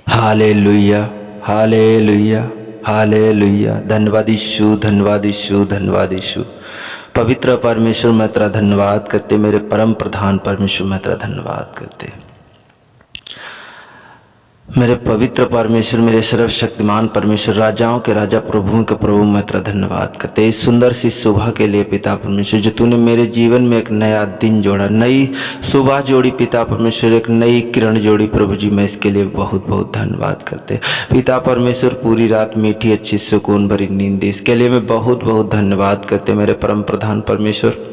Hallelujah, hallelujah, hallelujah. धन्यवाद यीशु, धन्यवाद यीशु, धन्यवाद यीशु। पवित्र परमेश्वर मैं तेरा धन्यवाद करते, मेरे परम प्रधान परमेश्वर मैं तेरा धन्यवाद करते। मेरे पवित्र परमेश्वर, मेरे सर्वशक्तिमान परमेश्वर, राजाओं के राजा, प्रभुओं के प्रभु मैं तेरा धन्यवाद करते इस सुंदर सी सुबह के लिए पिता परमेश्वर, जो तूने मेरे जीवन में एक नया दिन जोड़ा, नई सुबह जोड़ी पिता परमेश्वर, एक नई किरण जोड़ी प्रभु जी, मैं इसके लिए बहुत बहुत धन्यवाद करते पिता परमेश्वर। पूरी रात मीठी अच्छी सुकून भरी नींद दी, इसके लिए मैं बहुत बहुत धन्यवाद करते मेरे परम प्रधान परमेश्वर,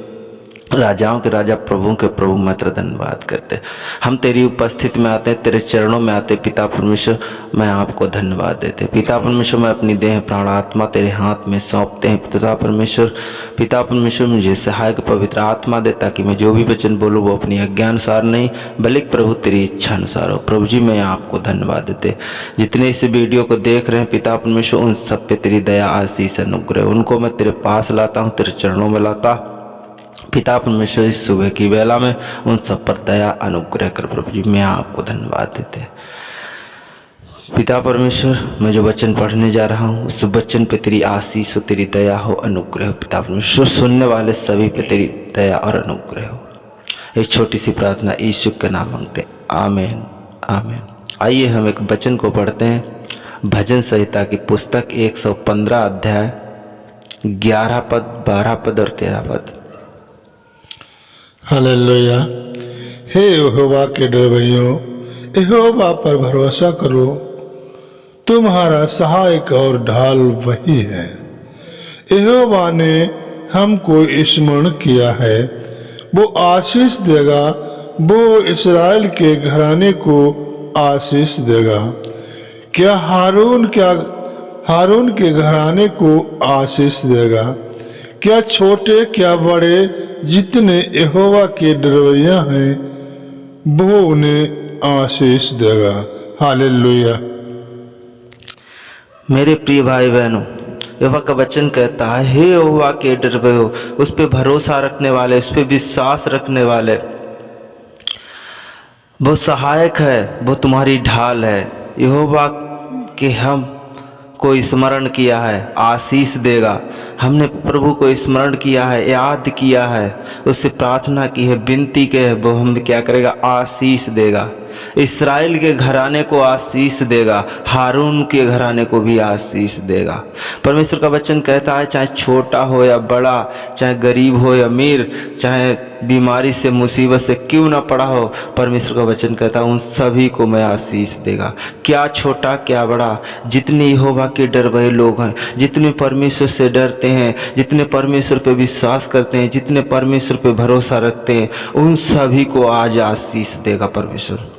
राजाओं के राजा, प्रभुओं के प्रभु मैं तेरा धन्यवाद करते। हम तेरी उपस्थिति में आते हैं, तेरे चरणों में आते पिता परमेश्वर, मैं आपको धन्यवाद देते पिता परमेश्वर। मैं अपनी देह प्राण आत्मा तेरे हाथ में सौंपते हैं पिता परमेश्वर। पिता परमेश्वर मुझे सहायक पवित्र आत्मा दे, ताकि मैं जो भी वचन बोलूँ वो अपनी अज्ञानुसार नहीं बल्कि प्रभु तेरी इच्छा अनुसार हो। प्रभु जी मैं आपको धन्यवाद देते। जितने इस वीडियो को देख रहे हैं पिता परमेश्वर, उन सब पे तेरी दया आशीष अनुग्रह, उनको मैं तेरे पास लाता हूँ, तेरे चरणों में लाता पिता परमेश्वर। इस सुबह की वेला में उन सब पर दया अनुग्रह कर प्रभु जी, मैं आपको धन्यवाद देते पिता परमेश्वर। मैं जो वचन पढ़ने जा रहा हूँ उस वचन पे तेरी आशीष हो, तेरी दया हो, अनुग्रह हो पिता परमेश्वर। सुनने वाले सभी पे तेरी दया और अनुग्रह हो। एक छोटी सी प्रार्थना यीशु के नाम मांगते, आमीन आमीन। आइए हम एक वचन को पढ़ते हैं। भजन संहिता की पुस्तक 115 अध्याय 11 पद, 12 पद और 13 पद। हालेलुया। हे यहोवा के डरवैयों, यहोवा पर भरोसा करो, तुम्हारा सहायक और ढाल वही है। यहोवा ने हमको स्मरण किया है, वो आशीष देगा, वो इस्राएल के घराने को आशीष देगा। क्या हारून के घराने को आशीष देगा। क्या छोटे क्या बड़े जितने यहोवा के डरवैया हैं, वो उन्हें आशीष देगा। हालेलुया। मेरे प्रिय भाई बहनों, यहोवा का वचन कहता है, हे यहोवा के डरवैयो, उस पे भरोसा रखने वाले, उस पे विश्वास रखने वाले, वो सहायक है, वो तुम्हारी ढाल है। यहोवा के हम को स्मरण किया है, आशीष देगा। हमने प्रभु को स्मरण किया है, याद किया है, उससे प्रार्थना की है, विनती के है, वो हम क्या करेगा, आशीष देगा। इस्राएल के घराने को आशीष देगा, हारून के घराने को भी आशीष देगा। परमेश्वर का वचन कहता है, चाहे छोटा हो या बड़ा, चाहे गरीब हो या अमीर, चाहे बीमारी से मुसीबत से क्यों ना पड़ा हो, परमेश्वर का वचन कहता है उन सभी को मैं आशीष देगा। क्या छोटा क्या बड़ा, जितने यहोवा के डरवैये लोग हैं, जितने परमेश्वर से डरते हैं, जितने परमेश्वर पे विश्वास करते हैं, जितने परमेश्वर पे भरोसा रखते हैं, उन सभी को आज आशीष देगा परमेश्वर।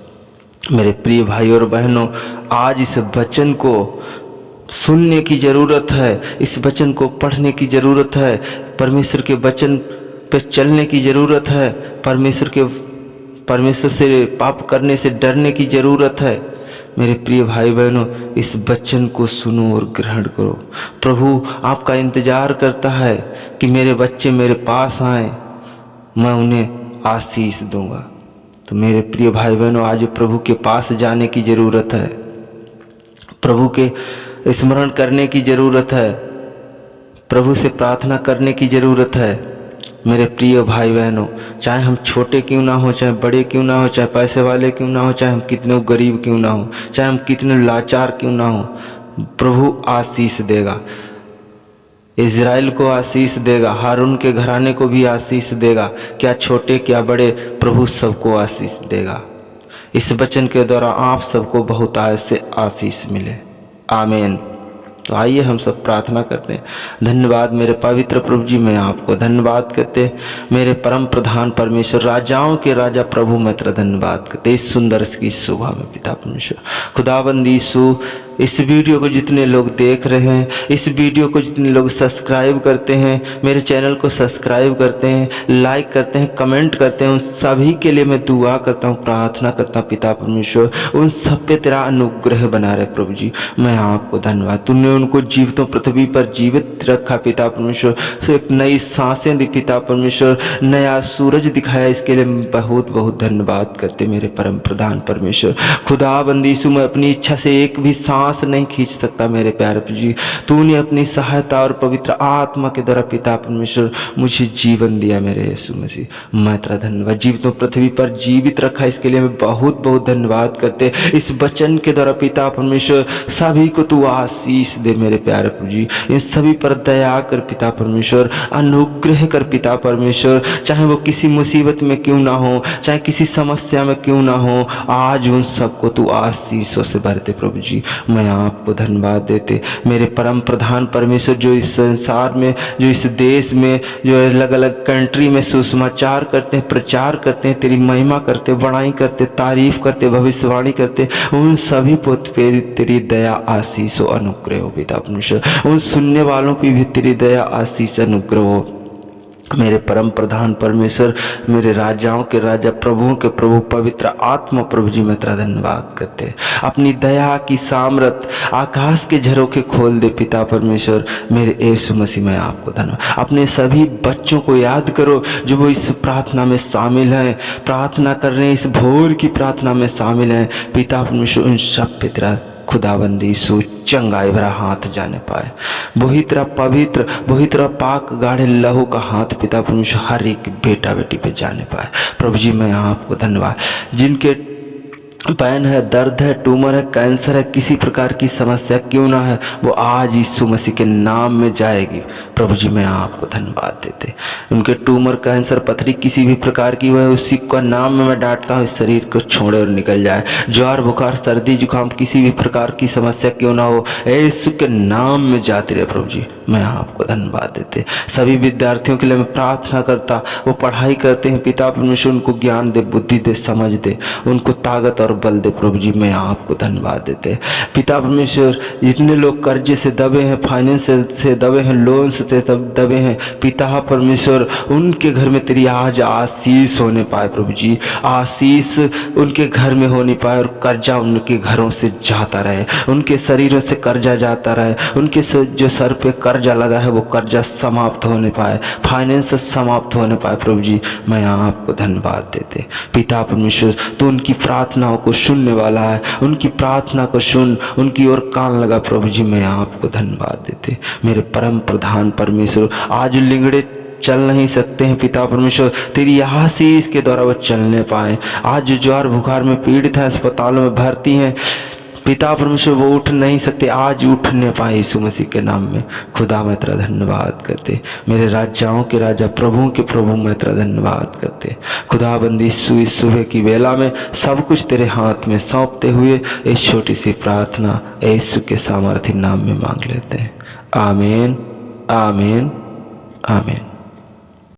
मेरे प्रिय भाई और बहनों, आज इस वचन को सुनने की ज़रूरत है, इस वचन को पढ़ने की ज़रूरत है, परमेश्वर के वचन पे चलने की ज़रूरत है, परमेश्वर से पाप करने से डरने की ज़रूरत है। मेरे प्रिय भाई बहनों, इस वचन को सुनो और ग्रहण करो। प्रभु आपका इंतज़ार करता है कि मेरे बच्चे मेरे पास आएँ, मैं उन्हें आशीष दूंगा। तो मेरे प्रिय भाई बहनों, आज प्रभु के पास जाने की ज़रूरत है, प्रभु के स्मरण करने की ज़रूरत है, प्रभु से प्रार्थना करने की ज़रूरत है। मेरे प्रिय भाई बहनों, चाहे हम छोटे क्यों ना हो, चाहे बड़े क्यों ना हो, चाहे पैसे वाले क्यों ना हो, चाहे हम कितने गरीब क्यों ना हो, चाहे हम कितने लाचार क्यों ना हो, प्रभु आशीष देगा। इज़राइल को आशीष देगा, हारून के घराने को भी आशीष देगा। क्या छोटे क्या बड़े, प्रभु सबको आशीष देगा। इस वचन के द्वारा आप सबको बहुत से आशीष मिले, आमीन। तो आइए हम सब प्रार्थना करते हैं। धन्यवाद मेरे पवित्र प्रभु जी, मैं आपको धन्यवाद करते मेरे परम प्रधान परमेश्वर, राजाओं के राजा प्रभु मैं तेरा धन्यवाद करते इस सुंदर की सुबह में पिता परमेश्वर। खुदाबंद यीशु, इस वीडियो को जितने लोग देख रहे हैं, इस वीडियो को जितने लोग सब्सक्राइब करते हैं, मेरे चैनल को सब्सक्राइब करते हैं, लाइक करते हैं, कमेंट करते हैं, उन सभी के लिए मैं दुआ करता हूँ, प्रार्थना करता हूँ पिता परमेश्वर उन सब पे तेरा अनुग्रह बना रहे प्रभु जी। मैं आपको धन्यवाद, तूने उनको जीवितों पृथ्वी पर जीवित रखा पिता परमेश्वर, एक नई सांसें दी पिता परमेश्वर, नया सूरज दिखाया, इसके लिए बहुत बहुत धन्यवाद करते मेरे परम प्रधान परमेश्वर। खुदाबंदी यीशु मैं अपनी इच्छा से एक भी सांस नहीं खींच सकता मेरे प्यारे प्रभु जी, तूने अपनी सहायता और पवित्र आत्मा के द्वारा पिता परमेश्वर मुझे जीवन दिया मेरे यीशु मसीह। मैं तेरा धन्यवाद, जीवितों पृथ्वी पर जीवित रखा, इसके लिए मैं बहुत बहुत धन्यवाद करते। इस वचन के द्वारा पिता परमेश्वर सभी को तू आशीष दे मेरे प्यारे प्रभु जी, इन सभी पर दया कर पिता परमेश्वर, अनुग्रह कर पिता परमेश्वर, चाहे वो किसी मुसीबत में क्यों ना हो, चाहे किसी समस्या में क्यों ना हो, आज उन सबको तू आशीषों से भरते प्रभु जी। मैं आपको धन्यवाद देते मेरे परम प्रधान परमेश्वर, जो इस संसार में, जो इस देश में, जो अलग अलग कंट्री में सुसमाचार करते हैं, प्रचार करते हैं, तेरी महिमा करते, बड़ाई करते, तारीफ करते, भविष्यवाणी करते, उन सभी पे तेरी दया आशीष और अनुग्रह हो पिता परमेश्वर, उन सुनने वालों पे भी तेरी दया आशीष अनुग्रह हो मेरे परम प्रधान परमेश्वर, मेरे राजाओं के राजा, प्रभुओं के प्रभु, पवित्र आत्मा प्रभु जी मैं तेरा धन्यवाद करते। अपनी दया की सामर्थ आकाश के झरोखे खोल दे पिता परमेश्वर, मेरे यीशु मसीह मैं आपको धन्यवाद। अपने सभी बच्चों को याद करो जो वो इस प्रार्थना में शामिल हैं, प्रार्थना कर रहे हैं, इस भोर की प्रार्थना में शामिल हैं पिता परमेश्वर, उन सब पे तेरा खुदाबंदी सु चंगाई भरा हाथ जाने पाए, वही तरह पवित्र, वही तरह पाक गाढ़े लहू का हाथ पिता परमेश्वर हर एक बेटा बेटी पे जाने पाए प्रभु जी। मैं आपको धन्यवाद, जिनके पैन है, दर्द है, ट्यूमर है, कैंसर है, किसी प्रकार की समस्या क्यों ना है, वो आज यीशु मसीह के नाम में जाएगी प्रभु जी। मैं आपको धन्यवाद देते, उनके ट्यूमर, कैंसर, पथरी किसी भी प्रकार की हो, उसी का नाम में मैं डांटता हूँ, इस शरीर को छोड़े और निकल जाए। ज्वर, बुखार, सर्दी, जुकाम, किसी भी प्रकार की समस्या क्यों ना हो, यीशु के नाम में जाती रहे प्रभु जी। मैं आपको धन्यवाद देते। सभी विद्यार्थियों के लिए मैं प्रार्थना करता, वो पढ़ाई करते हैं पिता परमेश्वर, उनको ज्ञान दे, बुद्धि दे, समझ दे, उनको ताकत और बल दे प्रभु जी। मैं आपको धन्यवाद देते पिता परमेश्वर, जितने लोग कर्जे से दबे हैं, फाइनेंस से दबे हैं, लोन से दबे हैं पिता परमेश्वर, उनके घर में तेरी आज आशीष होने पाए प्रभु जी, आशीष उनके घर में होने पाए और कर्जा उनके घरों से जाता रहे, उनके शरीरों से कर्जा जाता रहे, उनके जो सर पे कर्जा लगा है वो कर्जा समाप्त होने पाए, फाइनेंस समाप्त होने पाए प्रभु जी। मैं आपको धन्यवाद देते पिता परमेश्वर, तो उनकी प्रार्थनाओं को सुनने वाला है, उनकी प्रार्थना को सुन, उनकी ओर कान लगा प्रभु जी। मैं आपको धन्यवाद देते मेरे परम प्रधान परमेश्वर, आज लिंगड़े चल नहीं सकते हैं पिता परमेश्वर, तेरी आशीष के द्वारा वो चलने पाए। आज जो ज्वर बुखार में पीड़ित है, अस्पतालों में भर्ती हैं पिता परमेश्वर, वो उठ नहीं सकते, आज उठने पाए यीशु मसीह के नाम में। खुदा मैं तेरा धन्यवाद करते, मेरे राजाओं के राजा, प्रभुओं के प्रभु मैं तेरा धन्यवाद करते। खुदाबंदी इस सुबह की वेला में सब कुछ तेरे हाथ में सौंपते हुए इस छोटी सी प्रार्थना यीशु के सामर्थी नाम में मांग लेते हैं। आमीन, आमीन, आमीन।